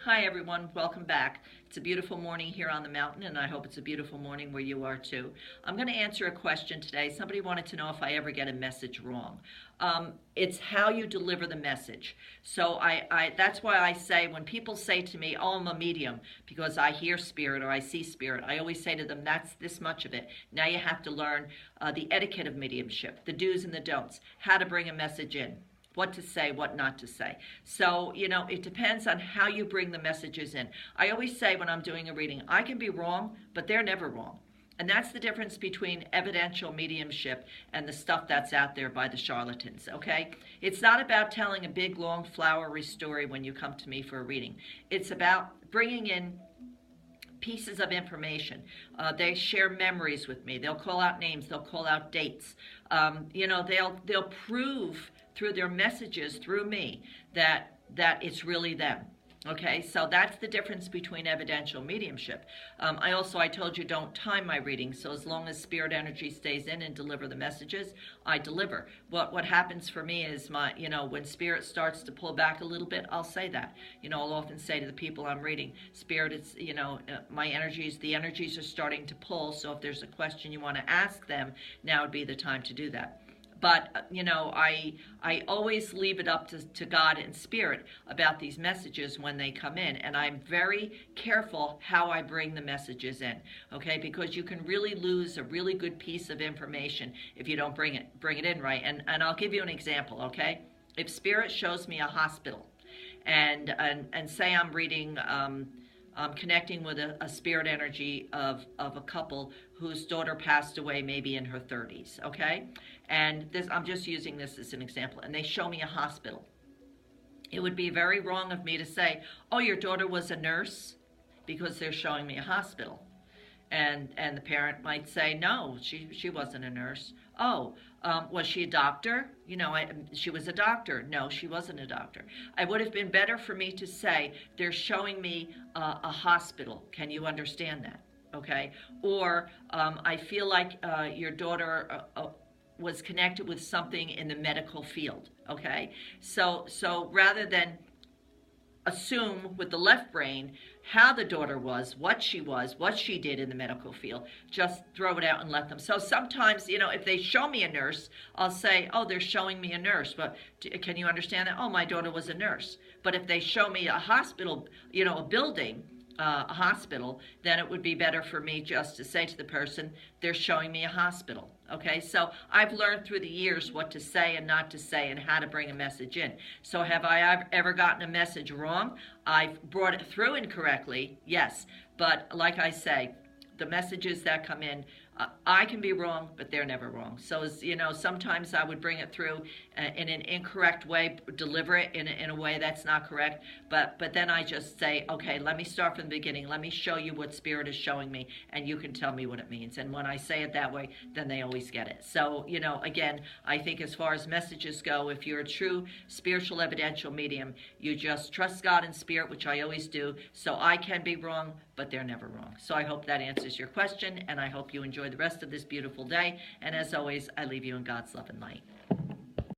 Hi everyone, welcome back. It's a beautiful morning here on the mountain, and I hope it's a beautiful morning where you are too. I'm going to answer a question today. Somebody wanted to know if I ever get a message wrong. It's how you deliver the message. So that's why I say when people say to me, "Oh, I'm a medium," because I hear spirit or I see spirit, I always say to them, "That's this much of it. Now you have to learn the etiquette of mediumship, the do's and the don'ts, how to bring a message in." What to say, what not to say. So, it depends on how you bring the messages in. I always say when I'm doing a reading, I can be wrong, but they're never wrong. And that's the difference between evidential mediumship and the stuff that's out there by the charlatans, okay? It's not about telling a big, long, flowery story when you come to me for a reading. It's about bringing in pieces of information. They share memories with me. They'll call out names. They'll call out dates. They'll prove through their messages through me that it's really them. Okay, so that's the difference between evidential mediumship. I told you don't time my readings, so as long as spirit energy stays in and deliver the messages, I deliver. What happens for me is when spirit starts to pull back a little bit, I'll say that. I'll often say to the people I'm reading, spirit, it's, the energies are starting to pull, so if there's a question you want to ask them, now would be the time to do that. But, I always leave it up to God and Spirit about these messages when they come in. And I'm very careful how I bring the messages in, okay? Because you can really lose a really good piece of information if you don't bring it in right. And I'll give you an example, okay? If Spirit shows me a hospital and say I'm reading... connecting with a spirit energy of a couple whose daughter passed away maybe in her 30s, okay? And I'm just using this as an example. And they show me a hospital. It would be very wrong of me to say, "Oh, your daughter was a nurse," because they're showing me a hospital. And the parent might say, "No, she wasn't a nurse." "Oh, was she a doctor?" She was a doctor. No, she wasn't a doctor. It would have been better for me to say, "They're showing me a hospital. Can you understand that?" Okay? Or, "I feel like your daughter was connected with something in the medical field." Okay? So rather than assume with the left brain how the daughter was, what she did in the medical field, just throw it out and let them. So sometimes, if they show me a nurse, I'll say, "Oh, they're showing me a nurse, but can you understand that?" "Oh, my daughter was a nurse." But if they show me a hospital, a building, a hospital, then it would be better for me just to say to the person, "They're showing me a hospital." Okay, so I've learned through the years what to say and not to say and how to bring a message in. So have I ever gotten a message wrong? I've brought it through incorrectly, yes. But like I say, the messages that come in, I can be wrong, but they're never wrong. So, sometimes I would bring it through in an incorrect way, deliver it in a way that's not correct. But then I just say, "Okay, let me start from the beginning. Let me show you what Spirit is showing me, and you can tell me what it means." And when I say it that way, then they always get it. So, again, I think as far as messages go, if you're a true spiritual evidential medium, you just trust God and Spirit, which I always do. So I can be wrong, but they're never wrong. So I hope that answers your question, and I hope you enjoy the rest of this beautiful day. And as always, I leave you in God's love and light.